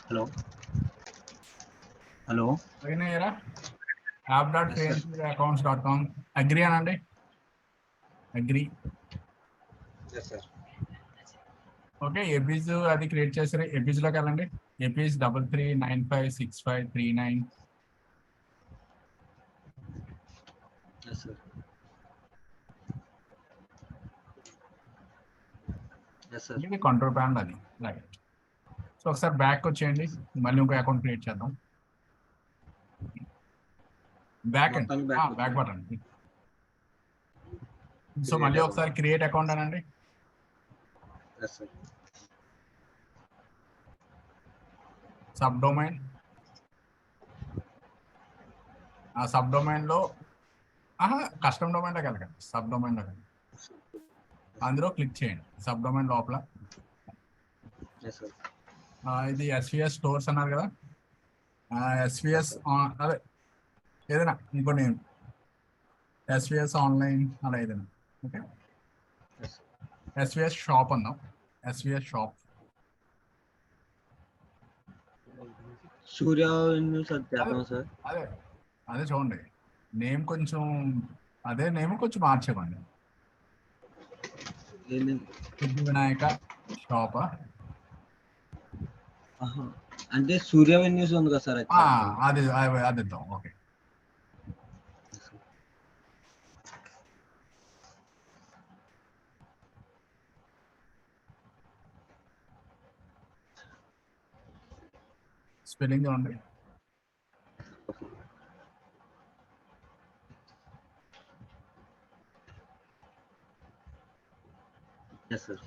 Hello hello అయ్యారా app.accounts.com agree అనండి. Agree. Okay, ఎబీజ్ అది క్రియేట్ చేసారు. ఎబీజ్లోకి వెళ్ళండి. ఎబీజ్ 33956539. ఇది కంట్రోల్ ప్యానల్ అది. రైట్. సో ఒకసారి బ్యాక్ వచ్చేయండి, మళ్ళీ ఇంకో అకౌంట్ క్రియేట్ చేద్దాం. బ్యాక్ అండి, బ్యాక్ బటన్. సో మళ్ళీ ఒకసారి క్రియేట్ అకౌంట్ అనండి. సబ్ డొమైన్, ఆ సబ్ డొమైన్లో కస్టమ్ డొమైన్లోకి వెళ్ళకండి, సబ్ డొమైన్లోకి వెళ్ళండి. అందులో క్లిక్ చేయండి సబ్ డొమైన్ లోపల. ఇది ఎస్విఎస్ స్టోర్స్ అన్నారు కదా, ఎస్విఎస్ అదే ఏదైనా ఇంకో నేమ్, ఎస్విఎస్ ఆన్లైన్ అలా ఏదైనా. ఓకే, ఎస్విఎస్ షాప్ అన్నాం. SVS shop. సూర్య అదే అదే చూడండి, నేమ్ కొంచెం అదే నేమ్ కొంచెం మార్చేమండి. సిద్ధి వినాయక షాప్ అంటే సూర్య వెన్యూస్ ఉంది కదా సార్, అది అది ఇద్దాం. ఓకే, స్పెల్లింగ్ చూడండి. Sir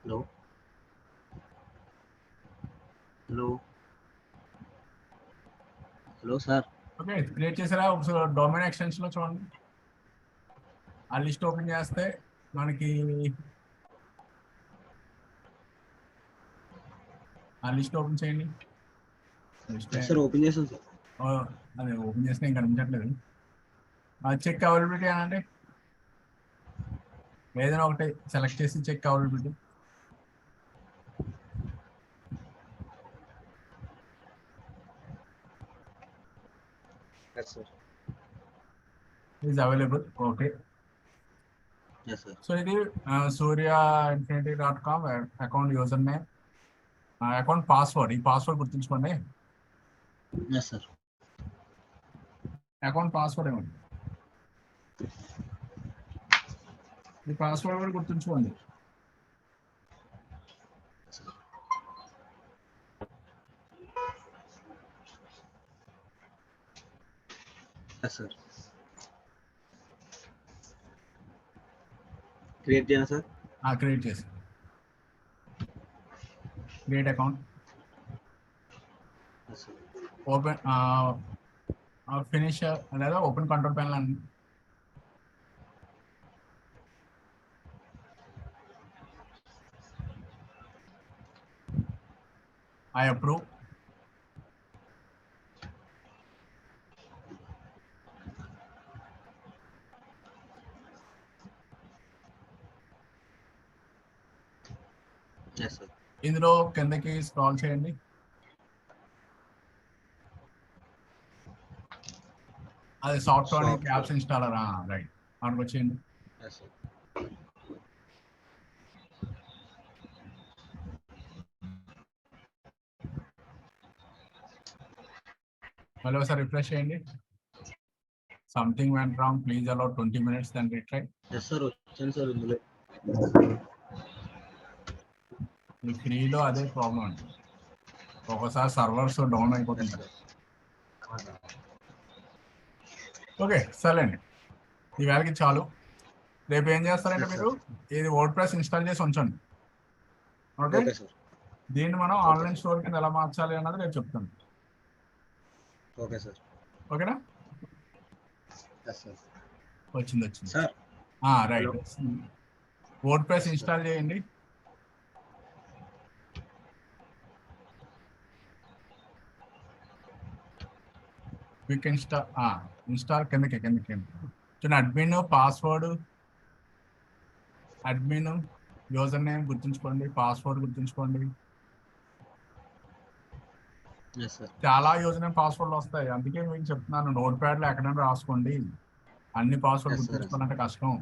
hello hello hello sir. Okay, create చేసారా? ఒకసారి డొమైన్ ఎక్స్టెన్షన్లో చూడండి. ఆ లిస్ట్ ఓపెన్ చేస్తే మనకి ఆ లిస్ట్ ఓపెన్ చేయండి. సార్ ఓపెన్ చేసాను సార్. అదే ఓపెన్ చేస్తే ఇంకా కనిపించట్లేదు. చెక్ అవైలబిలిటీ అనండి. ఏదైనా ఒకటి సెలెక్ట్ చేసి check availability. Is available. Okay, so ఇది suryainfinity.com account user name, account password. ఈ పాస్వర్డ్ గుర్తుంచుకోండి. అకౌంట్ పాస్వర్డ్ ఏమండి, ఈ పాస్వర్డ్ కూడా గుర్తుంచుకోండి. సార్ క్రియేట్ చేయాలి సార్. క్రియేట్ చేసి క్రియేట్ అకౌంట్, ఓపెన్ ఫినిష్ లేదా ఓపెన్ కంట్రోల్ ప్యానల్ అండి. I approve. ఇందులో కిందకి స్క్రాల్ చేయండి. అది సాఫ్ట్వేర్ యాప్స్ ఇన్స్టాలర్. రైట్, అక్కడికి వచ్చేయండి. మళ్ళీ ఒకసారి రిఫ్రెష్ చేయండి. Something went wrong, please allow 20 minutes then retry. Sir వచ్చాను సార్. ఇందులో ఈ ఫ్రీలో అదే ప్రాబ్లం అండి, ఒకసారి సర్వర్స్ డౌన్ అయిపోతుంది. ఓకే సరేండి, ఈ వేళకి చాలు. రేపు ఏం చేస్తారంటే మీరు ఇది వర్డ్ ప్రెస్ ఇన్స్టాల్ చేసి ఉంచండి. ఓకే, దీన్ని మనం Okay, ఆన్లైన్ స్టోర్ కింద ఎలా మార్చాలి అన్నది నేను చెప్తాను. Okay sir. ఓకేనా? సార్ వచ్చింది sir right. Word press Yes, sir. Install చేయండి. క్విక్ ఇన్స్టాల్ కిందకి చూడండి. Admin password, admin user name గుర్తుంచుకోండి, పాస్వర్డ్ గుర్తుంచుకోండి. Yes, sir. చాలా యూజర్ నేమ్ పాస్వర్డ్లు వస్తాయి, అందుకే మీకు చెప్తున్నాను నోట్ ప్యాడ్లో ఎక్కడైనా రాసుకోండి. అన్ని పాస్వర్డ్ Yes, sir. గుర్తుంచుకోవాలంటే కష్టం,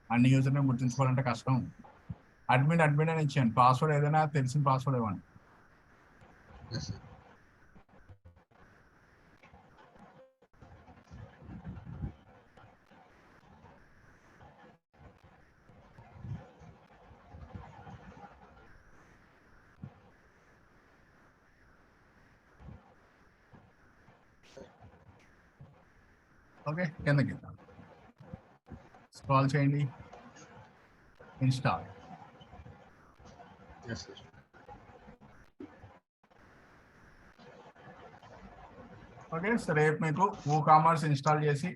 అన్ని యూజర్ నేమ్ గుర్తుంచుకోవాలంటే కష్టం. అడ్మిన్ అని ఇచ్చాను, పాస్వర్డ్ ఏదైనా తెలిసిన పాస్వర్డ్ ఇవ్వండి. Yes, sir. ఓకే, కిందకి స్క్రాల్ చేయండి, install. Yes, sir. Okay, so రేపు మీకు WooCommerce ఇన్స్టాల్ చేసి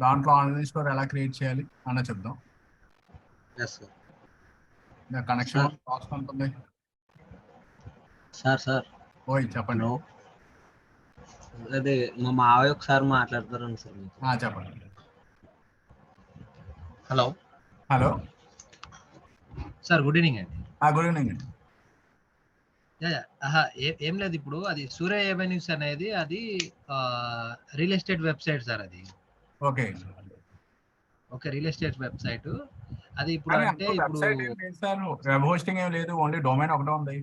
దాంట్లో ఆన్లైన్ స్టోర్ ఎలా క్రియేట్ చేయాలి అన్న చెప్దాం. Yes, sir. కనెక్షన్ కాస్ట్ ఉంటుంది. సార్ ఓయ్ చెప్పండి. హలో, అదే మా మావయ్య ఒకసారి మాట్లాడతారండి సార్ మీతో. చెప్పండి. హలో సార్, గుడ్ ఈవినింగ్ అండి. గుడ్ ఈవినింగ్ అండి. ఏం లేదు, ఇప్పుడు అది సూర్య ఎవెన్యూస్ అనేది అది రియల్ ఎస్టేట్ వెబ్సైట్ సార్. అది ఓకే, రియల్ ఎస్టేట్ వెబ్సైట్. అది ఇప్పుడు అంటే ఇప్పుడు వెబ్ హోస్టింగ్ ఏం లేదు, ఓన్లీ డొమైన్ ఒకటే ఉంది.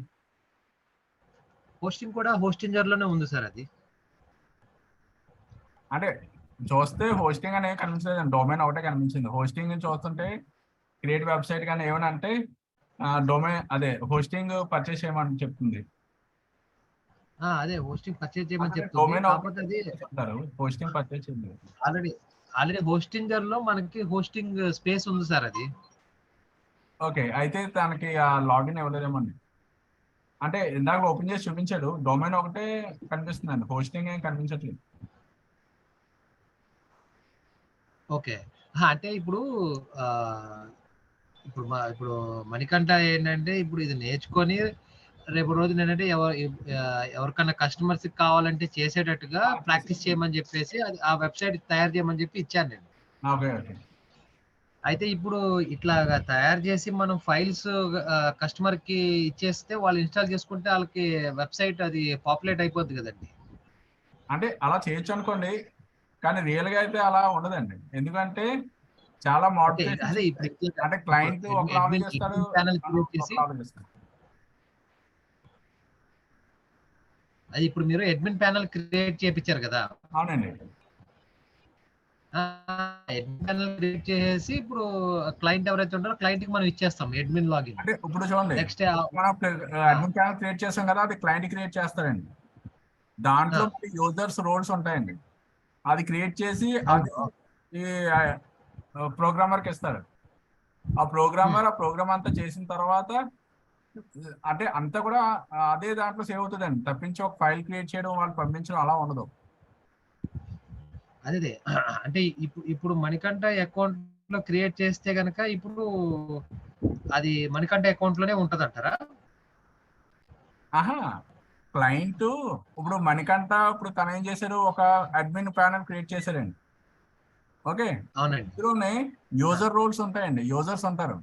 హోస్టింగ్ కూడా హోస్టింజర్ లోనే ఉంది సార్. అది అంటే చూస్తే హోస్టింగ్ అనేది కనిపించలేదు, డొమైన్ ఒకటే కనిపించింది. హోస్టింగ్ చూస్తుంటే క్రియేట్ వెబ్సైట్ కానీ ఏమైనా అంటే డొమైన్ అదే హోస్టింగ్ పర్చేస్ చేయమని చెప్తుంది. అదే హోస్టింగ్ పర్చేజ్ చేయమని చెప్తుంది. డొమైన్ కాకపోతే అది హోస్టింగ్ పర్చేస్ చేయండి. ఆల్రెడీ హోస్టింజర్ లో మనకి హోస్టింగ్ స్పేస్ ఉంది సార్. అది ఓకే, అయితే తనకి ఆ లాగిన్ ఇవ్వలేదేమండి. అంటే ఇందాక ఓపెన్ చేసి చూపించాడు, డొమైన్ ఒకటే కనిపిస్తుందండి, హోస్టింగ్ ఏం కనిపించట్లేదు. ఓకే, అంటే ఇప్పుడు ఇప్పుడు మణికంఠ ఏంటంటే ఇప్పుడు ఇది నేర్చుకొని రేపు రోజున ఏంటంటే ఎవరికన్నా కస్టమర్స్ కావాలంటే చేసేటట్టుగా ప్రాక్టీస్ చేయమని చెప్పేసి అది ఆ వెబ్సైట్ తయారు చేయమని చెప్పి ఇచ్చాను నేను. Okay okay. అయితే ఇప్పుడు ఇట్లాగా తయారు చేసి మనం ఫైల్స్ కస్టమర్ కి ఇచ్చేస్తే వాళ్ళు ఇన్స్టాల్ చేసుకుంటే వాళ్ళకి వెబ్సైట్ అది పాపులేట్ అయిపోద్ది కదండి. అంటే అలా చేయొచ్చు అనుకోండి, కానీ రియల్ గా అయితే అలా ఉండదండి. ఎందుకంటే చాలా మోడిఫికేషన్స్ అదే ఇప్పుడు అంటే క్లయింట్ ఒక చేస్తాడు, ఛానల్ క్రియేట్ చేసి అది ఇప్పుడు మీరు అడ్మిన్ ప్యానల్ క్రియేట్ చేయించారు కదా. అవునండి. అడ్మిన్ ప్యానల్ క్రియేట్ చేసి ఇప్పుడు క్లయింట్ ఎవరైతే ఉంటారో క్లయింట్ కి మనం ఇచ్చేస్తాం అడ్మిన్ లాగిన్. అంటే ఇప్పుడు చూడండి, నెక్స్ట్ మనం అడ్మిన్ ప్యానల్ క్రియేట్ చేస్తాం కదా, అది క్లయింట్ క్రియేట్ చేస్తారండి. దాంట్లో యూజర్స్ రోల్స్ ఉంటాయండి, అది క్రియేట్ చేసి అది ఈ ప్రోగ్రామర్కి ఇస్తారు. ఆ ప్రోగ్రామ్ అంతా చేసిన తర్వాత అంటే అంతా కూడా అదే దాంట్లో సేవ్ అవుతుందండి, తప్పించి ఒక ఫైల్ క్రియేట్ చేయడం వాళ్ళు పంపించడం అలా ఉండదు. అదే అంటే ఇప్పుడు మణికంఠ అకౌంట్ లో క్రియేట్ చేస్తే గనక ఇప్పుడు అది మణికంఠ అకౌంట్ లోనే ఉంటది అంటారా? క్లయింట్ ఇప్పుడు మణికంఠ ఇప్పుడు తను ఏం చేశారు, ఒక అడ్మిన్ ప్యానల్ క్రియేట్ చేశారండి. ఓకే, అవునండి. ఇందులోనే యూజర్ రోల్స్ ఉంటాయండి, యూజర్స్ ఉంటారు.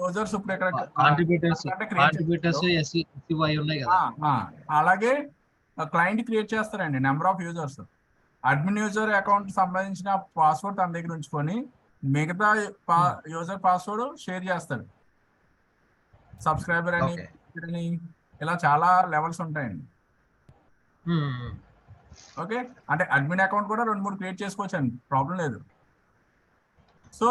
యూజర్స్ ఇప్పుడు ఇక్కడ అలాగే క్లయింట్ క్రియేట్ చేస్తారండి number of users. Admin user account సంబంధించిన పాస్వర్డ్ తన దగ్గర ఉంచుకొని మిగతా యూజర్ పాస్వర్డ్ షేర్ చేస్తాడు. సబ్స్క్రైబర్ అని ఇలా చాలా లెవెల్స్ ఉంటాయండి. ఓకే, అంటే అడ్మిన్ అకౌంట్ కూడా 2-3 క్రియేట్ చేసుకోవచ్చు అండి, ప్రాబ్లం లేదు. సో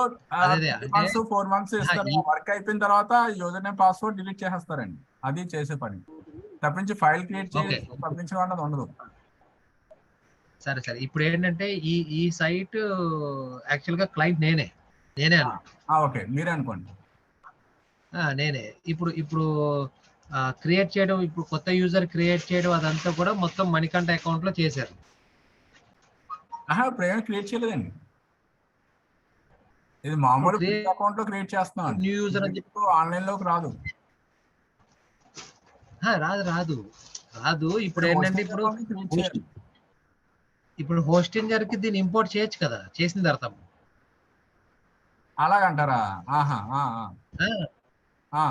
4 months ఇస్తారు, వర్క్ అయిపోయిన తర్వాత యూజర్ నేమ్ పాస్వర్డ్ డిలీట్ చేసేస్తారండి. అది చేసే పని, తప్పించి ఫైల్ క్రియేట్ చేసి పంపించడం అన్నది ఉండదు. సరే ఇప్పుడు ఏంటంటే ఈ సైట్ యాక్చువల్ గా క్లయింట్ నేనే ఓకే, మీరే అనుకోండి. నేనే. ఇప్పుడు క్రియేట్ చేయడం, ఇప్పుడు కొత్త యూజర్ క్రియేట్ చేయడం అదంతా కూడా మొత్తం మణికంఠ అకౌంట్‌లో చేశారు. ఇప్పుడు ఏమైనా క్రియేట్ చేయలేదండి. ఇది మామూలు క్రియేట్ అకౌంట్‌లో క్రియేట్ చేస్తున్నాం. న్యూ యూజర్ అని చెప్పి ఆన్‌లైన్‌లోకి రాదు. రాదు. ఇప్పుడేంటంటే ఇప్పుడు హోస్టింగర్‌కి దీన్ని ఇంపోర్ట్ చేయొచ్చు కదా! చేసిన తర్వాత. అలాగంటారా? ఆహా! ఆ!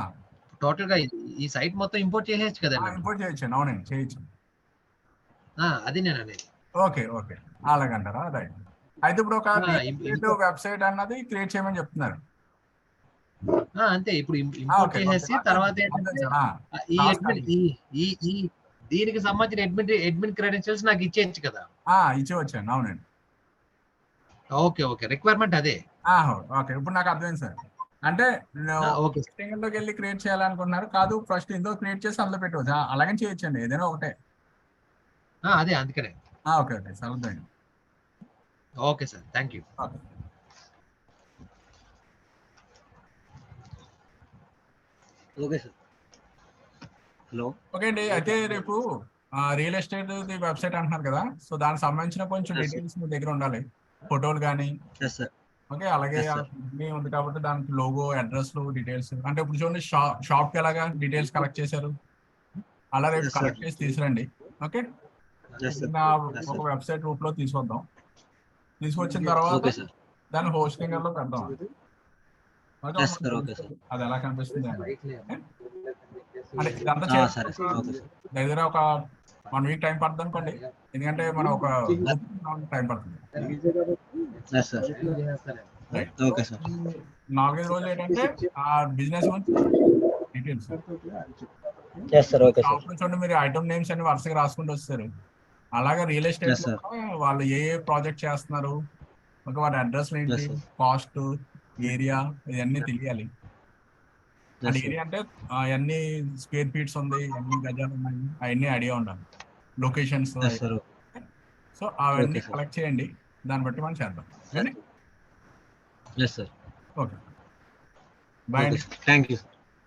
టోటల్‌గా ఈ సైట్ మొత్తం ఇంపోర్ట్ చేసేయొచ్చు కదండీ. ఇంపోర్ట్ చేయొచ్చండి. అవునండి, చేయొచ్చు. అది నేననేది. ఓకే. అలాగంటారా? రైట్. అయితే ఇప్పుడు ఒక వెబ్సైట్ అన్నది క్రియేట్ చేయమని చెప్తున్నారు. అంతే. ఇప్పుడు ఇంపోర్ట్ ఓకే. చేసేసి తర్వాత ఏంటంటే ఈ అడ్మిన్ ఈ ఈ దీనికి సంబంధించిన అడ్మిన్ క్రెడెన్షియల్స్ నాకు ఇచ్చేయొచ్చు కదా! ఇచ్చేవచ్చండి. అవునండి. ఓకే. రిక్వైర్మెంట్ అదే. ఓకే. ఇప్పుడు నాకు అర్థమైంది సార్. అంటే ఓకే. లోకి వెళ్ళి క్రియేట్ చేయాలనుకుంటున్నారు కాదు, ఫస్ట్ ఇందులో క్రియేట్ చేసి అందులో పెట్టవచ్చు. అలాగని చేయొచ్చండి, ఏదైనా ఒకటే. అదే అందుకనే. ఓకే. సరిపోయింది. Okay sir. Thank you. Okay sir. Hello. Okay అండి. అయితే రేపు రియల్ ఎస్టేట్ వెబ్సైట్ అంటున్నారు కదా, సో దానికి సంబంధించిన కొంచెం డీటెయిల్స్ మీ దగ్గర ఉండాలి. ఫోటోలు కానీ. ఓకే. అలాగే కంపెనీ ఉంది కాబట్టి దానికి లోగో, అడ్రస్, డీటెయిల్స్. అంటే ఇప్పుడు చూడండి, షాప్కి ఎలాగా డీటెయిల్స్ కలెక్ట్ చేశారు, అలా రేపు కలెక్ట్ చేసి తీసుకురండి. ఓకే. ఒక వెబ్సైట్ రూప్ లో తీసుకొద్దాం. తీసుకొచ్చిన తర్వాత దాన్ని హోస్టింగర్ లో పెడదాం. అది ఎలా కనిపిస్తుంది అంటే ఇదంతా దగ్గర ఒక 1 వీక్ టైం పడుతుంది అనుకోండి, ఎందుకంటే మనం ఒక టైం పడుతుంది. 4-5 రోజులు ఏంటంటే ఆ బిజినెస్ గురించి డీటెయిల్స్. చూడండి, మీరు ఐటమ్ నేమ్స్ అన్ని వరుసగా రాసుకుంటూ వస్తారు. అలాగే రియల్ ఎస్టేట్ వాళ్ళు ఏ ప్రాజెక్ట్ చేస్తున్నారు, ఒక వాటి అడ్రస్ ఏంటి, కాస్ట్, ఏరియా, ఇవన్నీ తెలియాలి. అండ్ ఏరియా అంటే ఎన్ని స్క్వేర్ ఫీట్స్ ఉంది, ఎన్ని గజాలు ఉన్నాయి, అవన్నీ ఐడియా ఉండాలి. లొకేషన్స్. సో అవన్నీ కలెక్ట్ చేయండి, దాన్ని బట్టి మనం చేద్దాం. Okay. Bye. Thank you.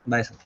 Bye sir.